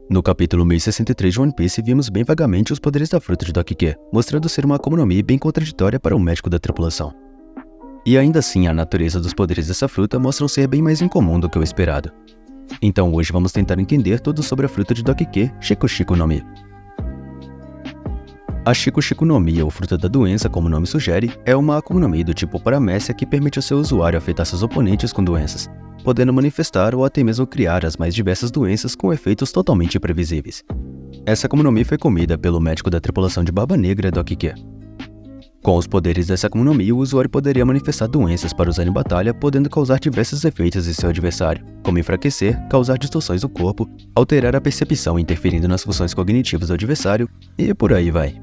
No capítulo 1063 de One Piece, vimos bem vagamente os poderes da fruta de Doki-Q, mostrando ser uma Akuma no Mi bem contraditória para o médico da tripulação. E ainda assim, a natureza dos poderes dessa fruta mostram ser bem mais incomum do que o esperado. Então hoje vamos tentar entender tudo sobre a fruta de Doki-Q, Shiku Shiku no Mi. A Shiku Shiku no Mi, ou fruta da doença, como o nome sugere, é uma Akuma no Mi do tipo Paramécia que permite ao seu usuário afetar seus oponentes com doenças, podendo manifestar ou até mesmo criar as mais diversas doenças com efeitos totalmente imprevisíveis. Essa Akuma no Mi foi comida pelo médico da tripulação de Barba Negra, Doki-Q. Com os poderes dessa Akuma no Mi, o usuário poderia manifestar doenças para usar em batalha, podendo causar diversos efeitos em seu adversário, como enfraquecer, causar distorções do corpo, alterar a percepção interferindo nas funções cognitivas do adversário, e por aí vai.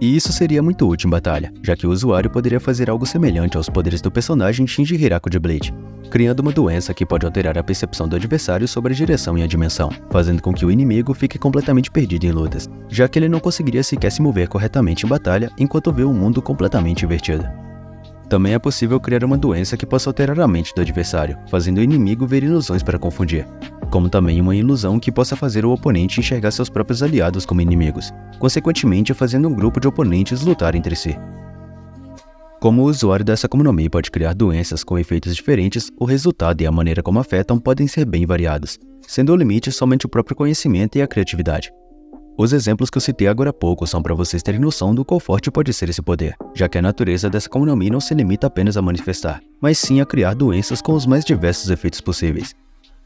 E isso seria muito útil em batalha, já que o usuário poderia fazer algo semelhante aos poderes do personagem Shinji Hiraku de Bleach, criando uma doença que pode alterar a percepção do adversário sobre a direção e a dimensão, fazendo com que o inimigo fique completamente perdido em lutas, já que ele não conseguiria sequer se mover corretamente em batalha enquanto vê o mundo completamente invertido. Também é possível criar uma doença que possa alterar a mente do adversário, fazendo o inimigo ver ilusões para confundir, como também uma ilusão que possa fazer o oponente enxergar seus próprios aliados como inimigos, consequentemente fazendo um grupo de oponentes lutar entre si. Como o usuário dessa Akuma no Mi pode criar doenças com efeitos diferentes, o resultado e a maneira como afetam podem ser bem variados, sendo o limite somente o próprio conhecimento e a criatividade. Os exemplos que eu citei agora há pouco são para vocês terem noção do quão forte pode ser esse poder, já que a natureza dessa Akuma no Mi não se limita apenas a manifestar, mas sim a criar doenças com os mais diversos efeitos possíveis.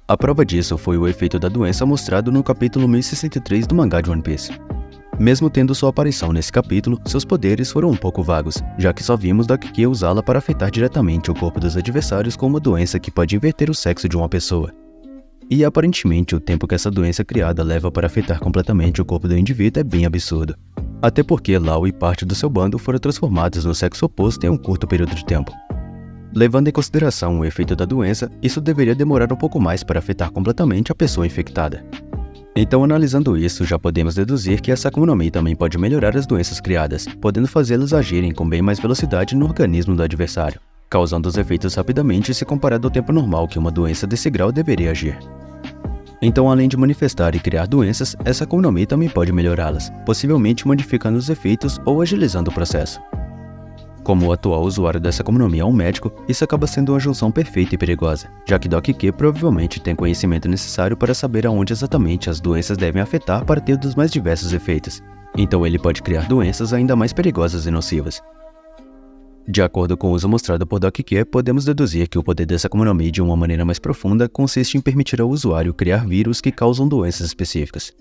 A prova disso foi o efeito da doença mostrado no capítulo 1063 do mangá de One Piece. Mesmo tendo sua aparição nesse capítulo, seus poderes foram um pouco vagos, já que só vimos Doki-Q usá-la para afetar diretamente o corpo dos adversários com uma doença que pode inverter o sexo de uma pessoa. E aparentemente o tempo que essa doença criada leva para afetar completamente o corpo do indivíduo é bem absurdo. Até porque Lau e parte do seu bando foram transformados no sexo oposto em um curto período de tempo. Levando em consideração o efeito da doença, isso deveria demorar um pouco mais para afetar completamente a pessoa infectada. Então, analisando isso, já podemos deduzir que essa Akuma no Mi também pode melhorar as doenças criadas, podendo fazê-las agirem com bem mais velocidade no organismo do adversário, causando os efeitos rapidamente se comparado ao tempo normal que uma doença desse grau deveria agir. Então, além de manifestar e criar doenças, essa Akuma no Mi também pode melhorá-las, possivelmente modificando os efeitos ou agilizando o processo. Como o atual usuário dessa Akuma no Mi é um médico, isso acaba sendo uma junção perfeita e perigosa, já que Doki-Q provavelmente tem conhecimento necessário para saber aonde exatamente as doenças devem afetar para ter os mais diversos efeitos. Então ele pode criar doenças ainda mais perigosas e nocivas. De acordo com o uso mostrado por Doki-Q, podemos deduzir que o poder dessa Akuma no Mi de uma maneira mais profunda consiste em permitir ao usuário criar vírus que causam doenças específicas.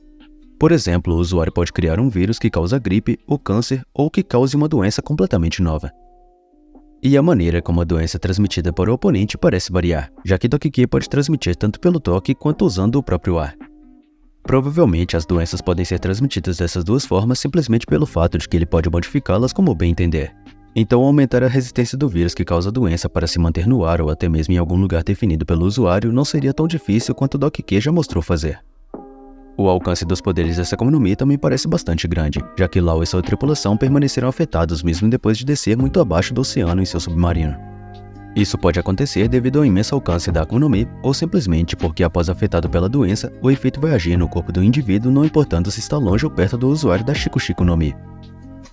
Por exemplo, o usuário pode criar um vírus que causa gripe ou câncer ou que cause uma doença completamente nova. E a maneira como a doença é transmitida para o oponente parece variar, já que Doki-Q pode transmitir tanto pelo toque quanto usando o próprio ar. Provavelmente as doenças podem ser transmitidas dessas duas formas simplesmente pelo fato de que ele pode modificá-las como bem entender. Então aumentar a resistência do vírus que causa a doença para se manter no ar ou até mesmo em algum lugar definido pelo usuário não seria tão difícil quanto Doki-Q já mostrou fazer. O alcance dos poderes dessa Akuma no Mi também parece bastante grande, já que Lau e sua tripulação permaneceram afetados mesmo depois de descer muito abaixo do oceano em seu submarino. Isso pode acontecer devido ao imenso alcance da Akuma no Mi, ou simplesmente porque após afetado pela doença, o efeito vai agir no corpo do indivíduo não importando se está longe ou perto do usuário da Shiku Shiku no Mi.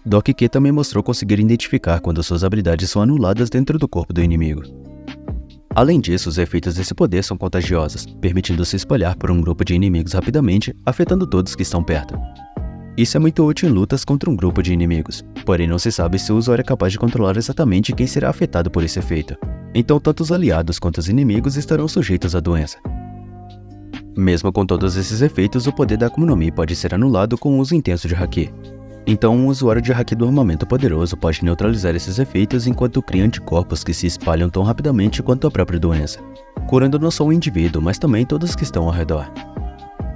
Doki-Q também mostrou conseguir identificar quando suas habilidades são anuladas dentro do corpo do inimigo. Além disso, os efeitos desse poder são contagiosos, permitindo se espalhar por um grupo de inimigos rapidamente, afetando todos que estão perto. Isso é muito útil em lutas contra um grupo de inimigos, porém não se sabe se o usuário é capaz de controlar exatamente quem será afetado por esse efeito. Então tanto os aliados quanto os inimigos estarão sujeitos à doença. Mesmo com todos esses efeitos, o poder da Akuma no Mi pode ser anulado com o uso intenso de Haki. Então um usuário de Haki do armamento poderoso pode neutralizar esses efeitos enquanto cria anticorpos que se espalham tão rapidamente quanto a própria doença, curando não só o indivíduo, mas também todos que estão ao redor.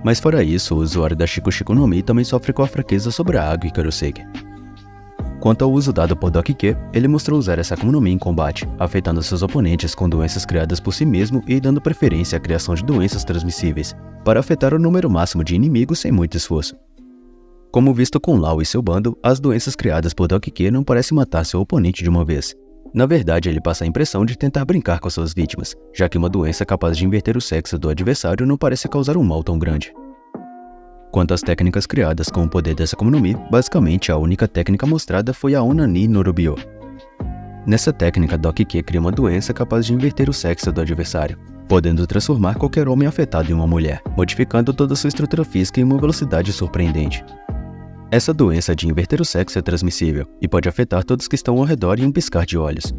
Mas fora isso, o usuário da Shiku Shiku no Mi também sofre com a fraqueza sobre a água e Karoseki. Quanto ao uso dado por Doki-Q, ele mostrou usar essa Akuma no Mi em combate, afetando seus oponentes com doenças criadas por si mesmo e dando preferência à criação de doenças transmissíveis, para afetar o número máximo de inimigos sem muito esforço. Como visto com Lau e seu bando, as doenças criadas por Doki-Q não parecem matar seu oponente de uma vez. Na verdade, ele passa a impressão de tentar brincar com suas vítimas, já que uma doença capaz de inverter o sexo do adversário não parece causar um mal tão grande. Quanto às técnicas criadas com o poder dessa Akuma no Mi, basicamente a única técnica mostrada foi a Onani no Rubio. Nessa técnica, Doc Q cria uma doença capaz de inverter o sexo do adversário, podendo transformar qualquer homem afetado em uma mulher, modificando toda sua estrutura física em uma velocidade surpreendente. Essa doença de inverter o sexo é transmissível e pode afetar todos que estão ao redor em um piscar de olhos.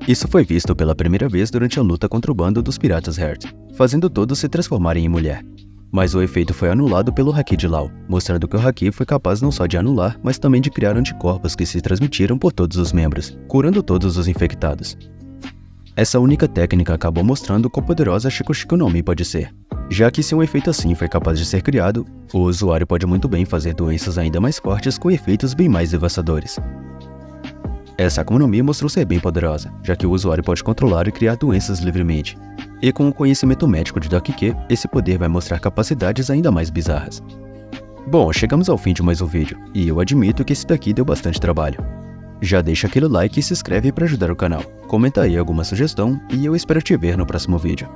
Isso foi visto pela primeira vez durante a luta contra o bando dos Piratas Heart, fazendo todos se transformarem em mulher. Mas o efeito foi anulado pelo Haki de Law, mostrando que o Haki foi capaz não só de anular, mas também de criar anticorpos que se transmitiram por todos os membros, curando todos os infectados. Essa única técnica acabou mostrando quão poderosa a Shiko no Mi pode ser, já que se um efeito assim foi capaz de ser criado, o usuário pode muito bem fazer doenças ainda mais fortes com efeitos bem mais devastadores. Essa Akuma no Mi mostrou ser bem poderosa, já que o usuário pode controlar e criar doenças livremente. E com o conhecimento médico de Doc Q, esse poder vai mostrar capacidades ainda mais bizarras. Bom, chegamos ao fim de mais um vídeo, e eu admito que esse daqui deu bastante trabalho. Já deixa aquele like e se inscreve para ajudar o canal, comenta aí alguma sugestão e eu espero te ver no próximo vídeo.